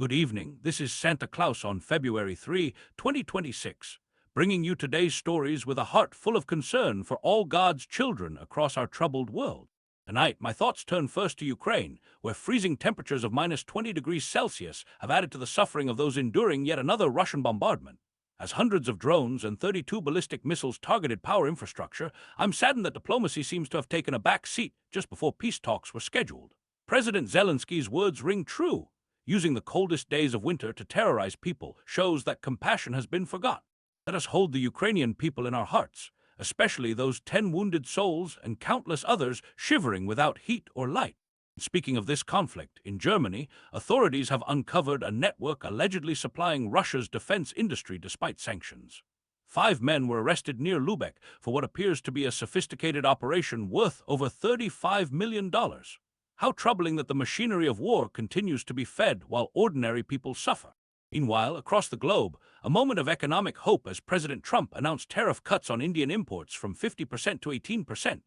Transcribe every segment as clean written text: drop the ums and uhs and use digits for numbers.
Good evening. This is Santa Claus on February 3, 2026, bringing you today's stories with a heart full of concern for all God's children across our troubled world. Tonight, my thoughts turn first to Ukraine, where freezing temperatures of minus 20 degrees Celsius have added to the suffering of those enduring yet another Russian bombardment. As hundreds of drones and 32 ballistic missiles targeted power infrastructure, I'm saddened that diplomacy seems to have taken a back seat just before peace talks were scheduled. President Zelensky's words ring true. Using the coldest days of winter to terrorize people shows that compassion has been forgotten. Let us hold the Ukrainian people in our hearts, especially those 10 wounded souls and countless others shivering without heat or light. Speaking of this conflict, in Germany, authorities have uncovered a network allegedly supplying Russia's defense industry despite sanctions. 5 men were arrested near Lubeck for what appears to be a sophisticated operation worth over $35 million. How troubling that the machinery of war continues to be fed while ordinary people suffer. Meanwhile, across the globe, a moment of economic hope as President Trump announced tariff cuts on Indian imports from 50% to 18%.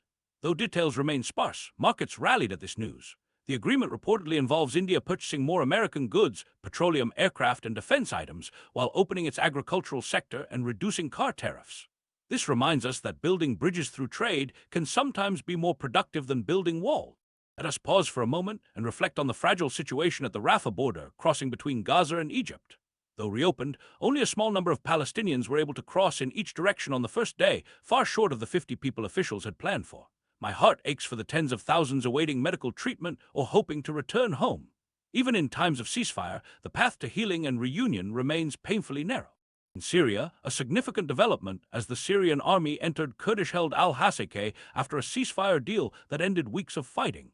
Though details remain sparse, markets rallied at this news. The agreement reportedly involves India purchasing more American goods, petroleum, aircraft, and defense items, while opening its agricultural sector and reducing car tariffs. This reminds us that building bridges through trade can sometimes be more productive than building walls. Let us pause for a moment and reflect on the fragile situation at the Rafah border crossing between Gaza and Egypt. Though reopened, only a small number of Palestinians were able to cross in each direction on the first day, far short of the 50 people officials had planned for. My heart aches for the tens of thousands awaiting medical treatment or hoping to return home. Even in times of ceasefire, the path to healing and reunion remains painfully narrow. In Syria, a significant development as the Syrian army entered Kurdish-held al-Hasakeh after a ceasefire deal that ended weeks of fighting.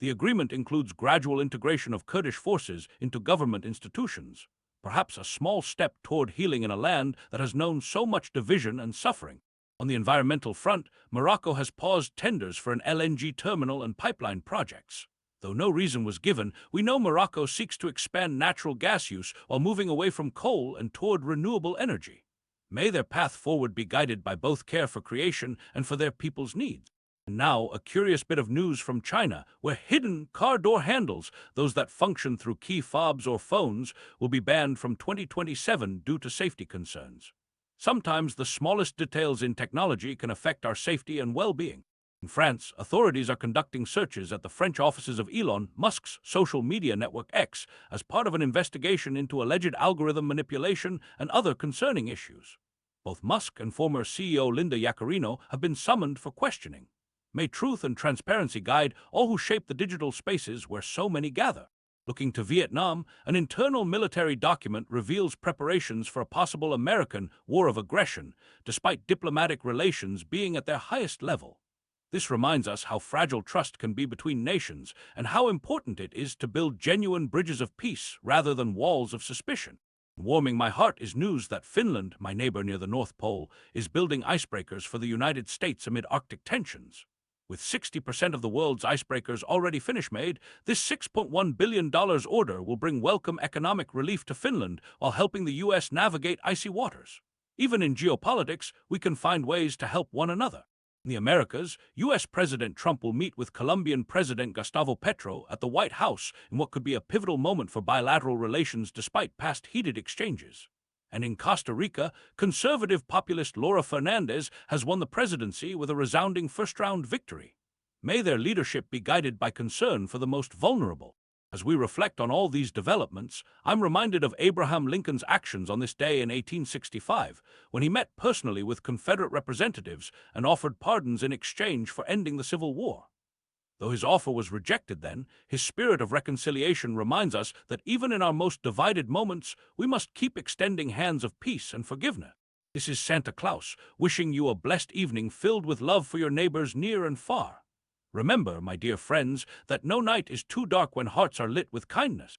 The agreement includes gradual integration of Kurdish forces into government institutions, perhaps a small step toward healing in a land that has known so much division and suffering. On the environmental front, Morocco has paused tenders for an LNG terminal and pipeline projects. Though no reason was given, we know Morocco seeks to expand natural gas use while moving away from coal and toward renewable energy. May their path forward be guided by both care for creation and for their people's needs. And now, a curious bit of news from China, where hidden car door handles, those that function through key fobs or phones, will be banned from 2027 due to safety concerns. Sometimes the smallest details in technology can affect our safety and well-being. In France, authorities are conducting searches at the French offices of Elon Musk's social media network X as part of an investigation into alleged algorithm manipulation and other concerning issues. Both Musk and former CEO Linda Yaccarino have been summoned for questioning. May truth and transparency guide all who shape the digital spaces where so many gather. Looking to Vietnam, an internal military document reveals preparations for a possible American war of aggression, despite diplomatic relations being at their highest level. This reminds us how fragile trust can be between nations and how important it is to build genuine bridges of peace rather than walls of suspicion. Warming my heart is news that Finland, my neighbor near the North Pole, is building icebreakers for the United States amid Arctic tensions. With 60% of the world's icebreakers already finish-made, this $6.1 billion order will bring welcome economic relief to Finland while helping the U.S. navigate icy waters. Even in geopolitics, we can find ways to help one another. In the Americas, U.S. President Trump will meet with Colombian President Gustavo Petro at the White House in what could be a pivotal moment for bilateral relations despite past heated exchanges. And in Costa Rica, conservative populist Laura Fernandez has won the presidency with a resounding first-round victory. May their leadership be guided by concern for the most vulnerable. As we reflect on all these developments, I'm reminded of Abraham Lincoln's actions on this day in 1865, when he met personally with Confederate representatives and offered pardons in exchange for ending the Civil War. Though his offer was rejected then, his spirit of reconciliation reminds us that even in our most divided moments, we must keep extending hands of peace and forgiveness. This is Santa Claus, wishing you a blessed evening filled with love for your neighbors near and far. Remember, my dear friends, that no night is too dark when hearts are lit with kindness.